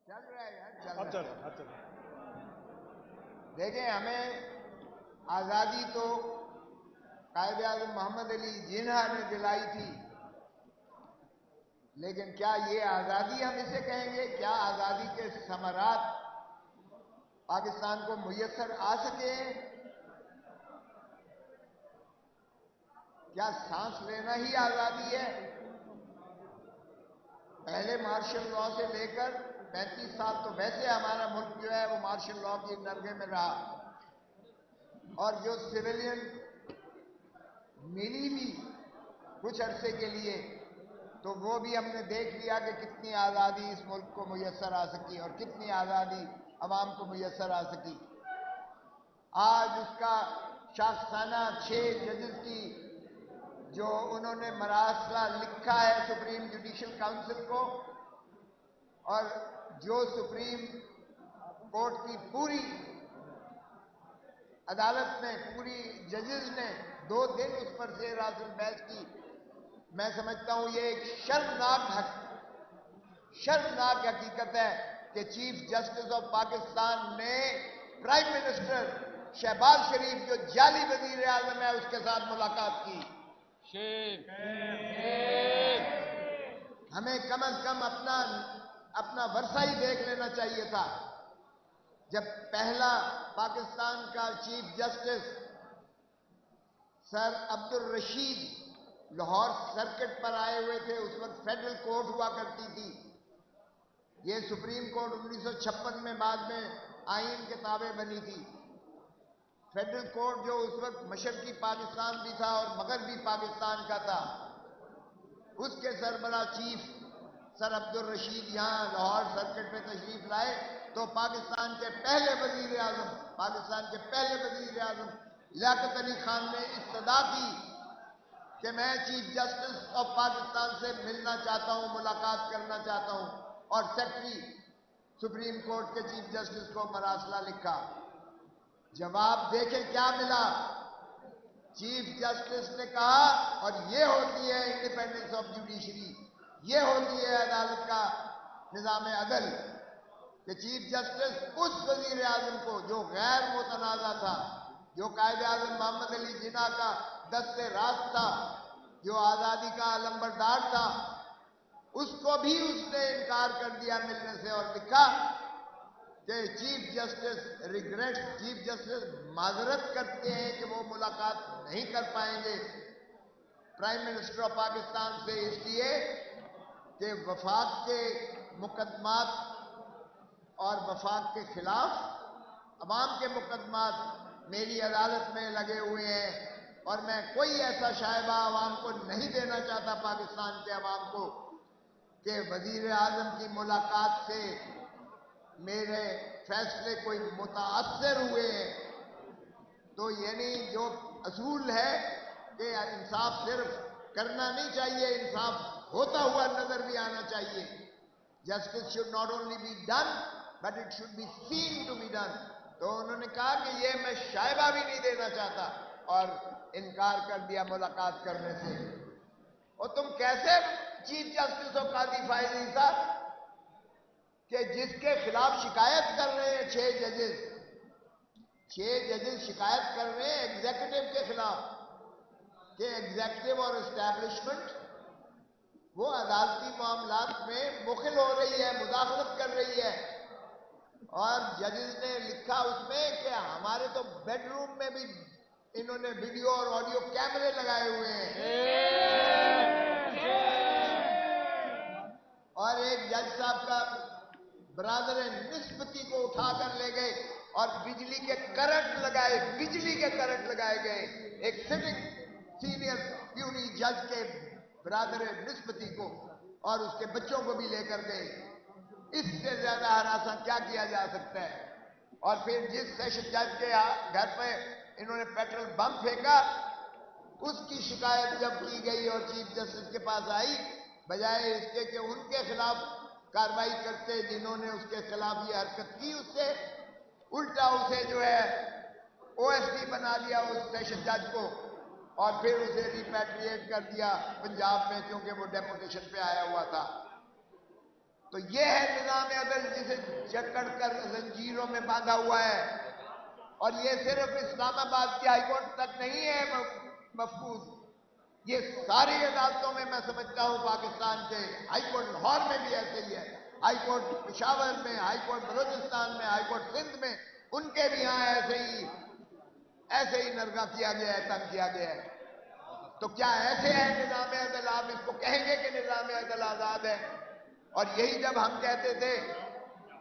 چل رہا ہے یار، چل رہا ہے۔ دیکھیں، ہمیں آزادی تو قائد اعظم محمد علی جناح نے دلائی تھی، لیکن کیا یہ آزادی ہم اسے کہیں گے؟ کیا آزادی کے ثمرات پاکستان کو میسر آ سکے؟ کیا سانس لینا ہی آزادی ہے؟ پہلے مارشل لا سے لے کر 35 سال تو ویسے ہمارا ملک جو ہے وہ مارشل لا کی نرگے میں رہا، اور جو سویلین ملی بھی کچھ عرصے کے لیے، تو وہ بھی ہم نے دیکھ لیا کہ کتنی آزادی اس ملک کو میسر آ سکی اور کتنی آزادی عوام کو میسر آ سکی۔ آج اس کا شاخسانہ 6 ججز کی جو انہوں نے مراسلہ لکھا ہے سپریم جوڈیشل کاؤنسل کو، اور جو سپریم کورٹ کی پوری عدالت نے، پوری ججز نے 2 دن اس پر زیر حاصل بحث کی، میں سمجھتا ہوں یہ ایک شرمناک حقیقت ہے کہ چیف جسٹس آف پاکستان نے پرائم منسٹر شہباز شریف جو جعلی وزیر اعظم ہے اس کے ساتھ ملاقات کی۔ ہمیں کم از کم اپنا ورثہ ہی دیکھ لینا چاہیے تھا۔ جب پہلا پاکستان کا چیف جسٹس سر عبدالرشید لاہور سرکٹ پر آئے ہوئے تھے، اس وقت فیڈرل کورٹ ہوا کرتی تھی، یہ سپریم کورٹ 1956 میں بعد میں آئین کے تابع بنی تھی۔ فیڈرل کورٹ جو اس وقت مشرقی پاکستان بھی تھا اور مغربی پاکستان کا تھا، اس کے سربراہ چیف سر عبدالرشید یہاں لاہور سرکٹ پہ تشریف لائے تو پاکستان کے پہلے وزیر اعظم لیاقت علی خان نے استدعا کی کہ میں چیف جسٹس آف پاکستان سے ملنا چاہتا ہوں، ملاقات کرنا چاہتا ہوں، اور سیکرٹری سپریم کورٹ کے چیف جسٹس کو مراسلہ لکھا۔ جواب دیکھیں کیا ملا۔ چیف جسٹس نے کہا، اور یہ ہوتی ہے انڈیپینڈنس آف جوڈیشری، یہ ہوتی ہے عدالت کا نظام عدل، کہ چیف جسٹس اس وزیر اعظم کو جو غیر متنازع تھا، جو قائد اعظم محمد علی جناح کا دست راست تھا، جو آزادی کا علمبردار تھا، اس کو بھی اس نے انکار کر دیا ملنے سے، اور لکھا کہ چیف جسٹس معذرت کرتے ہیں کہ وہ ملاقات نہیں کر پائیں گے پرائم منسٹر آف پاکستان سے، اس لیے کہ وفاق کے مقدمات اور وفاق کے خلاف عوام کے مقدمات میری عدالت میں لگے ہوئے ہیں، اور میں کوئی ایسا شائبہ عوام کو نہیں دینا چاہتا، پاکستان کے عوام کو، کہ وزیر اعظم کی ملاقات سے میرے فیصلے کوئی متاثر ہوئے ہیں۔ تو یعنی جو اصول ہے کہ انصاف صرف کرنا نہیں چاہیے، انصاف ہوتا ہوا نظر بھی آنا چاہیے۔ Justice should not only be done but it should be seen to be done۔ تو انہوں نے کہا کہ یہ میں شائبہ بھی نہیں دینا چاہتا، اور انکار کر دیا ملاقات کرنے سے۔ اور تم کیسے چیف جسٹس ہو قاضی فائز عیسیٰ کہ جس کے خلاف شکایت کر رہے ہیں 6 ججز شکایت کر رہے ہیں ایگزیکٹو کے خلاف کہ ایگزیکٹو اور اسٹیبلشمنٹ وہ عدالتی معاملات میں مخل ہو رہی ہے، مداخلت کر رہی ہے، اور ججز نے لکھا اس میں کہ ہمارے تو بیڈ روم میں بھی انہوں نے ویڈیو اور آڈیو کیمرے لگائے ہوئے ہیں۔ اور ایک جج صاحب کا برادر نسبتی کو اٹھا کر لے گئے اور بجلی کے کرنٹ لگائے گئے، ایک سٹنگ سینئر پیونی جج کے برادر نسبتی کو، اور اس کے بچوں کو بھی لے کر گئے۔ اس سے زیادہ ہراساں کیا کیا جا سکتا ہے؟ اور پھر جس سیشن جج کے گھر پہ انہوں نے پیٹرول بم پھینکا، اس کی شکایت جب کی گئی اور چیف جسٹس کے پاس آئی، بجائے اس کے کہ ان کے خلاف کارروائی کرتے جنہوں نے اس کے خلاف یہ حرکت کی، اس سے الٹا اسے جو ہے OSD بنا دیا اس سیشن جج کو، اور پھر اسے ریپیٹریٹ کر دیا پنجاب میں، کیونکہ وہ ڈیپوٹیشن پہ آیا ہوا تھا۔ تو یہ ہے نظام عدل جسے جکڑ کر زنجیروں میں باندھا ہوا ہے، اور یہ صرف اسلام آباد کی ہائی کورٹ تک نہیں ہے محفوظ، یہ ساری عدالتوں میں میں سمجھتا ہوں پاکستان کے، ہائی کورٹ لاہور میں بھی ایسے ہی ہے، ہائی کورٹ پشاور میں، ہائی کورٹ بلوچستان میں، ہائی کورٹ سندھ میں، ان کے بھی یہاں ایسے ہی نرگا کیا گیا ہے، تنگ کیا گیا ہے۔ تو کیا ایسے ہے نظام عدل؟ آپ اس کو کہیں گے کہ نظام عدل آزاد ہے؟ اور یہی جب ہم کہتے تھے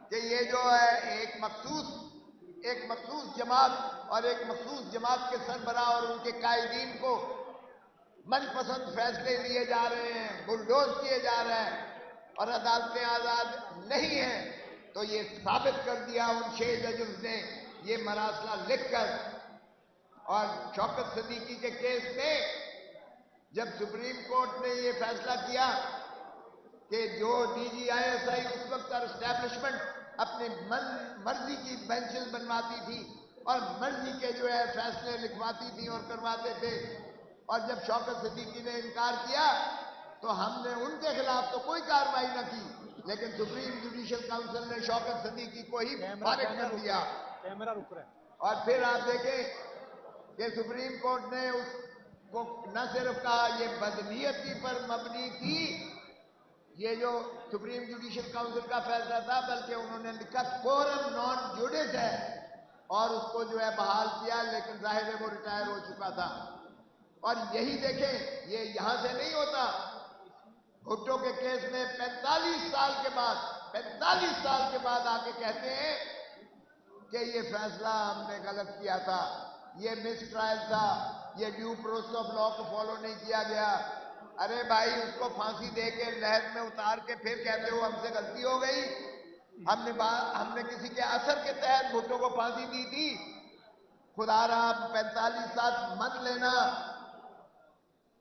کہ یہ جو ہے ایک مخصوص جماعت اور ایک مخصوص جماعت کے سربراہ اور ان کے قائدین کو من پسند فیصلے لیے جا رہے ہیں، بلڈوز کیے جا رہے ہیں اور عدالتیں آزاد نہیں ہیں، تو یہ ثابت کر دیا ان 6 ججز نے یہ مراسلہ لکھ کر۔ اور شوکت صدیقی کے کیس میں جب سپریم کورٹ نے یہ فیصلہ کیا کہ جو D G I S I اس وقت اسٹیبلشمنٹ اپنی مرضی کی بینچز بنواتی تھی اور مرضی کے جو ہے فیصلے لکھواتی تھی اور کرواتے تھے، اور جب شوکت صدیقی نے انکار کیا تو ہم نے ان کے خلاف تو کوئی کارروائی نہ کی، لیکن سپریم جوڈیشل کاؤنسل نے شوکت صدیقی کو ہی فارغ کر دیا۔ اور پھر آپ دیکھیں کہ سپریم کورٹ نے اس کو نہ صرف کہا یہ بدنیتی پر مبنی تھی، یہ جو سپریم جوڈیشل کاؤنسل کا فیصلہ تھا، بلکہ انہوں نے لکھا کورم نان جوڈس ہے، اور اس کو جو ہے بحال کیا، لیکن ظاہر ہے وہ ریٹائر ہو چکا تھا۔ اور یہی دیکھیں یہ یہاں سے نہیں ہوتا، بھٹو کے کیس میں 45 سال کے بعد آ کے کہتے ہیں کہ یہ فیصلہ ہم نے غلط کیا تھا، یہ مس ٹرائل تھا، یہ ڈیو پروسیس آف لا کو فالو نہیں کیا گیا۔ ارے بھائی اس کو پھانسی دے کے لہر میں اتار کے پھر کہتے ہو ہم سے غلطی ہو گئی، ہم نے کسی کے اثر کے تحت بھٹو کو پھانسی دی تھی، خدا رہا 45 سال مت لینا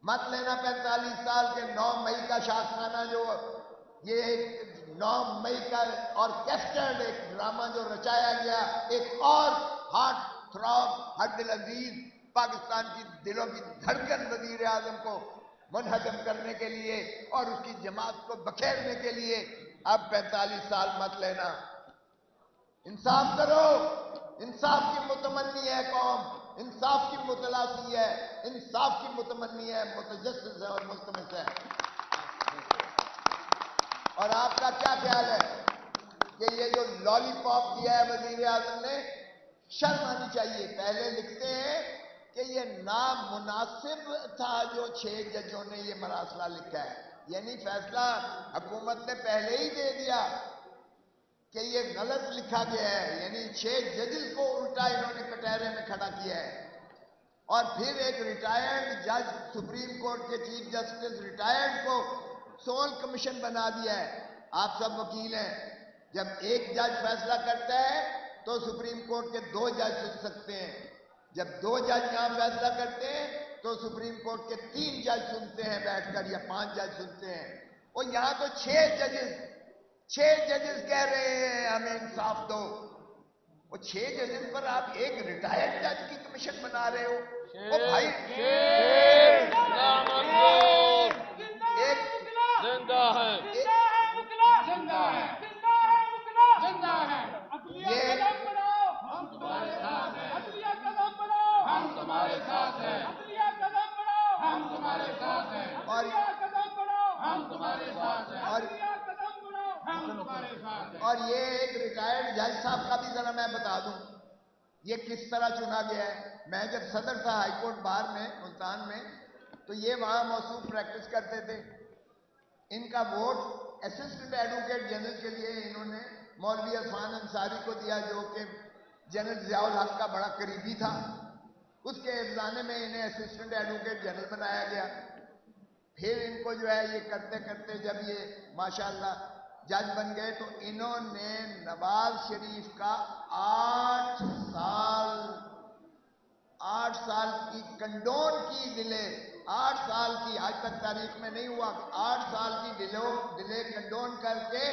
45 سال کے 9 مئی کا شاخانہ جو یہ ایک 9 مئی کا آرکیسٹرڈ ایک ڈرامہ جو رچایا گیا، ایک اور ہارٹ تھراب ہر دل عزیز پاکستان کی دلوں کی دھڑکن وزیر اعظم کو منہدم کرنے کے لیے اور اس کی جماعت کو بکھیرنے کے لیے اب 45 سال مت لینا۔ انصاف کرو، انصاف کی متمنی ہے قوم، انصاف کی متلاسی ہے، انصاف کی متمنی ہے، متجسس ہے اور ملتمس ہے۔ اور آپ کا کیا خیال ہے کہ یہ جو لالی پاپ دیا ہے وزیر اعظم نے، شرم آنی چاہیے۔ پہلے لکھتے ہیں کہ یہ نامناسب تھا جو 6 ججوں نے یہ مراسلہ لکھا ہے، یعنی فیصلہ حکومت نے پہلے ہی دے دیا کہ یہ غلط لکھا گیا ہے، یعنی 6 ججز کو الٹا انہوں نے کٹہرے میں کھڑا کیا ہے۔ اور پھر ایک ریٹائرڈ جج، سپریم کورٹ کے چیف جسٹس ریٹائرڈ کو سول کمیشن بنا دیا ہے۔ آپ سب وکیل ہیں، جب ایک جج فیصلہ کرتا ہے تو سپریم کورٹ کے 2 جج سن سکتے ہیں، جب 2 جج یہاں فیصلہ کرتے ہیں تو سپریم کورٹ کے 3 جج سنتے ہیں بیٹھ کر، یا 5 جج سنتے ہیں، اور یہاں تو 6 ججز کہہ رہے ہیں ہمیں انصاف دو۔ وہ 6 ججز پر آپ ایک ریٹائرڈ جج کی کمیشن بنا رہے ہو؟ او بھائی اور یہ ایک ریٹائرڈ جج صاحب کا بھی ذرا میں بتا دوں یہ کس طرح چنا گیا ہے۔ میں جب صدر تھا ہائی کورٹ بار میں ملتان میں، تو یہ وہاں موصوف پریکٹس کرتے تھے۔ ان کا ووٹ اسسٹنٹ ایڈوکیٹ جنرل کے لیے انہوں نے مولوی عرفان انصاری کو دیا، جو کہ جنرل ضیاء الحق کا بڑا قریبی تھا۔ اس کے افزانے میں انہیں اسسٹنٹ ایڈوکیٹ جنرل بنایا گیا۔ پھر ان کو جو ہے یہ کرتے کرتے جب یہ ماشاءاللہ جج بن گئے تو انہوں نے نواز شریف کا 8 سال کی کنڈون کی ڈیلے، 8 سال کی، آج تک تاریخ میں نہیں ہوا، 8 سال کی ڈیلے کنڈون کر کے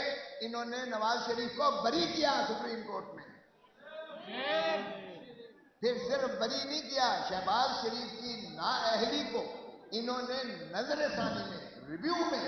انہوں نے نواز شریف کو بری کیا سپریم کورٹ میں۔ پھر صرف بری نہیں کیا، شہباز شریف کی نااہلی کو انہوں نے نظر ثانی میں، ریویو میں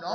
9